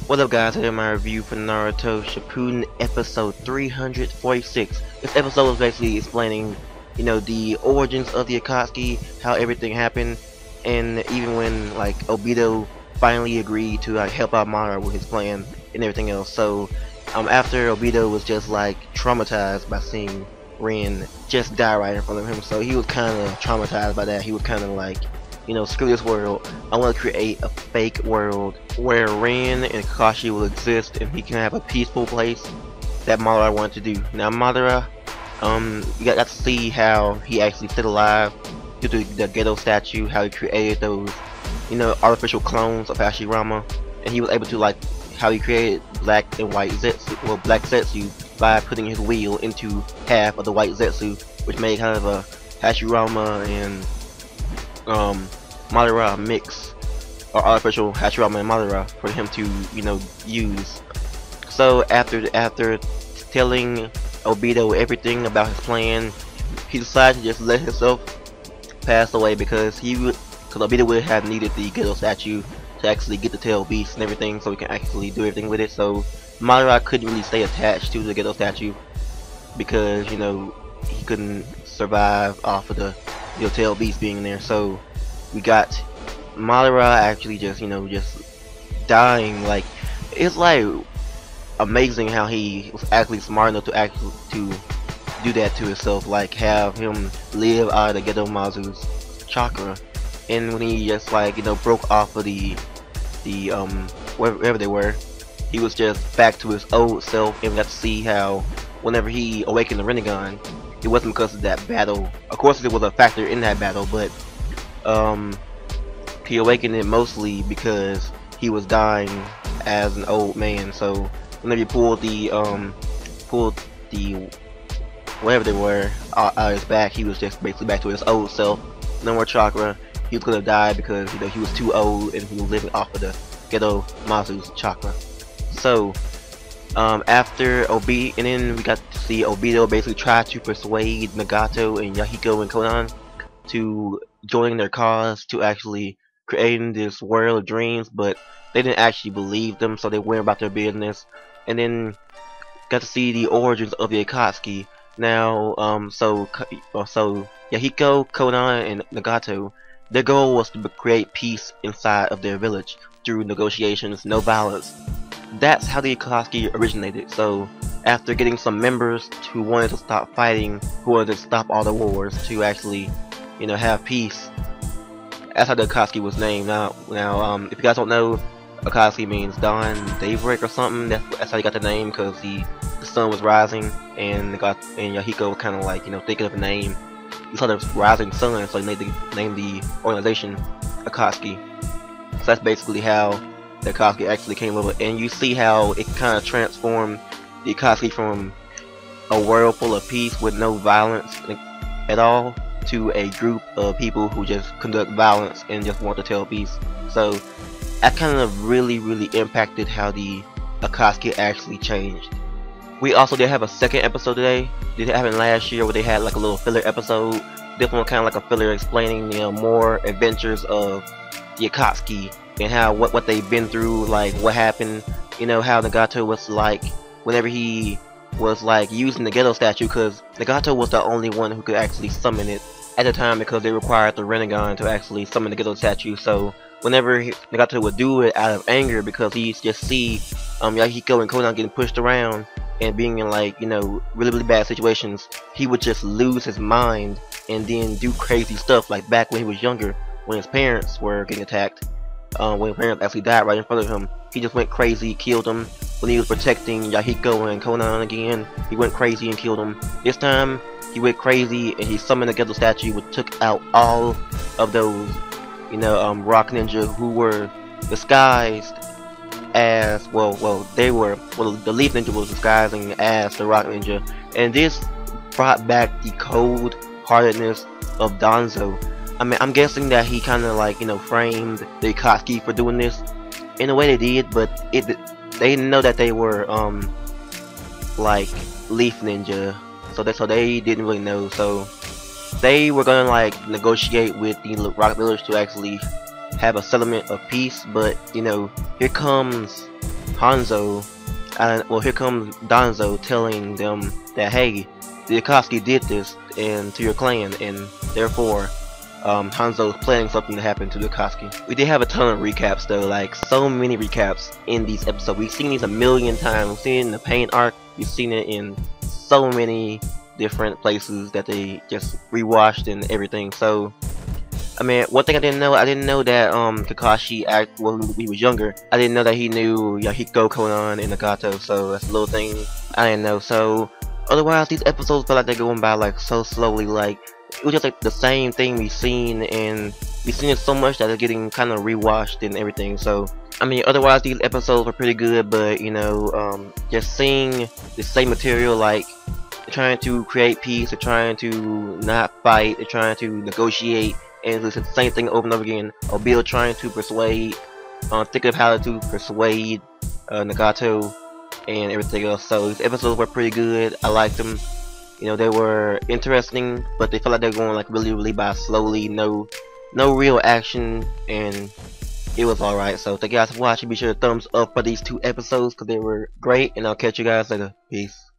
What up guys, here's my review for Naruto Shippuden episode 346. This episode was basically explaining, the origins of the Akatsuki, how everything happened, and even when like Obito finally agreed to help out Madara with his plan and everything else. So after Obito was just like traumatized by seeing Rin just die right in front of him, so he was kind of traumatized by that. He was kind of like, screw this world. I want to create a fake world where Rin and Kakashi will exist and he can have a peaceful place that Madara wanted to do. Now Madara, you got to see how he actually stayed alive due to the Geto statue, how he created those, artificial clones of Hashirama, and he was able to like how he created black and white Zetsu, well, black Zetsu, by putting his wheel into half of the white Zetsu, which made kind of a Hashirama and Madara mix, or artificial Hashirama and Madara for him to use. So after telling Obito everything about his plan, he decided to just let himself pass away because Obito would have needed the Geto statue to actually get the tail beast and everything, so he can actually do everything with it. So Madara couldn't really stay attached to the Geto statue because he couldn't survive off of the tail beast being there. So we got Madara actually just dying. Like, it's like amazing how he was actually smart enough to do that to himself, like have him live out of the Geto Mazu's chakra. And when he just broke off of the wherever they were, he was just back to his old self, and we got to see how whenever he awakened the Rinnegan, it wasn't because of that battle. Of course it was a factor in that battle, but he awakened it mostly because he was dying as an old man. So whenever he pulled the whatever they were out of his back, he was just basically back to his old self. No more chakra. He was gonna die because he was too old and he was living off of the Geto Mazu's chakra. So after and then we got to see Obito basically try to persuade Nagato and Yahiko and Konan to join their cause to actually creating this world of dreams, but they didn't actually believe them, so they went about their business. And then got to see the origins of the Akatsuki. Now so Yahiko, Konan, and Nagato, their goal was to create peace inside of their village through negotiations, no violence. That's how the Akatsuki originated. So after getting some members who wanted to stop fighting, who wanted to stop all the wars, to actually have peace, that's how the Akatsuki was named. Now if you guys don't know, Akatsuki means dawn, daybreak or something. That's how he got the name, because the sun was rising, and Yahiko was kind of like thinking of a name. He saw the rising sun, so he named the organization Akatsuki. So that's basically how the Akatsuki actually came over, and you see how it kind of transformed the Akatsuki from a world full of peace with no violence at all to a group of people who just conduct violence and just want to tell peace. So that kind of really impacted how the Akatsuki actually changed. We also did have a second episode today. Did it happen last year where they had like a little filler episode. This one kind of like a filler explaining more adventures of the Akatsuki and how what they've been through, like what happened, how Nagato was like whenever he was like using the Geto statue, because Nagato was the only one who could actually summon it at the time, because they required the Rinnegan to actually summon the Geto statue. So whenever Nagato would do it out of anger, because he just see Yahiko and Konan getting pushed around and being in like really bad situations, he would just lose his mind and then do crazy stuff, like back when he was younger, when his parents were getting attacked. When his parents actually died right in front of him, he just went crazy, killed them. When he was protecting Yahiko and Konan again, he went crazy and killed them. This time he went crazy and he summoned the Geto statue, which took out all of those rock ninja who were disguised as the leaf ninja was disguising as the rock ninja. And this brought back the cold heartedness of Danzo. I mean, I'm guessing that he kind of like framed the Akatsuki for doing this in a way they did, but they didn't know that they were like leaf ninja, so they didn't really know. So they were gonna like negotiate with the rock village to actually have a settlement of peace, but here comes Hanzo, well, here comes Danzo telling them that, hey, the Akatsuki did this and to your clan, and therefore Hanzo's planning something to happen to the Akatsuki. We did have a ton of recaps though, like so many recaps in these episodes. We've seen these a million times. We've seen it in the Pain arc. We've seen it in so many different places that they just rewatched and everything. So I mean, one thing I didn't know that Kakashi when he was younger, I didn't know that he knew Yahiko, Konan, and Nagato. So that's a little thing I didn't know. So otherwise, these episodes felt like they're going by like so slowly. Like it was just like the same thing we've seen, and we've seen it so much that they're getting kind of rewatched and everything. So I mean, otherwise these episodes were pretty good, but you know, just seeing the same material, like they're trying to create peace, they're trying to not fight, they're trying to negotiate. And it's the same thing over and over again. Obito trying to persuade, think of how to persuade Nagato and everything else. So these episodes were pretty good. I liked them. You know, they were interesting, but they felt like they were going like really by slowly. No real action, and it was alright. So thank you guys for watching. Be sure to thumbs up for these 2 episodes because they were great, and I'll catch you guys later. Peace.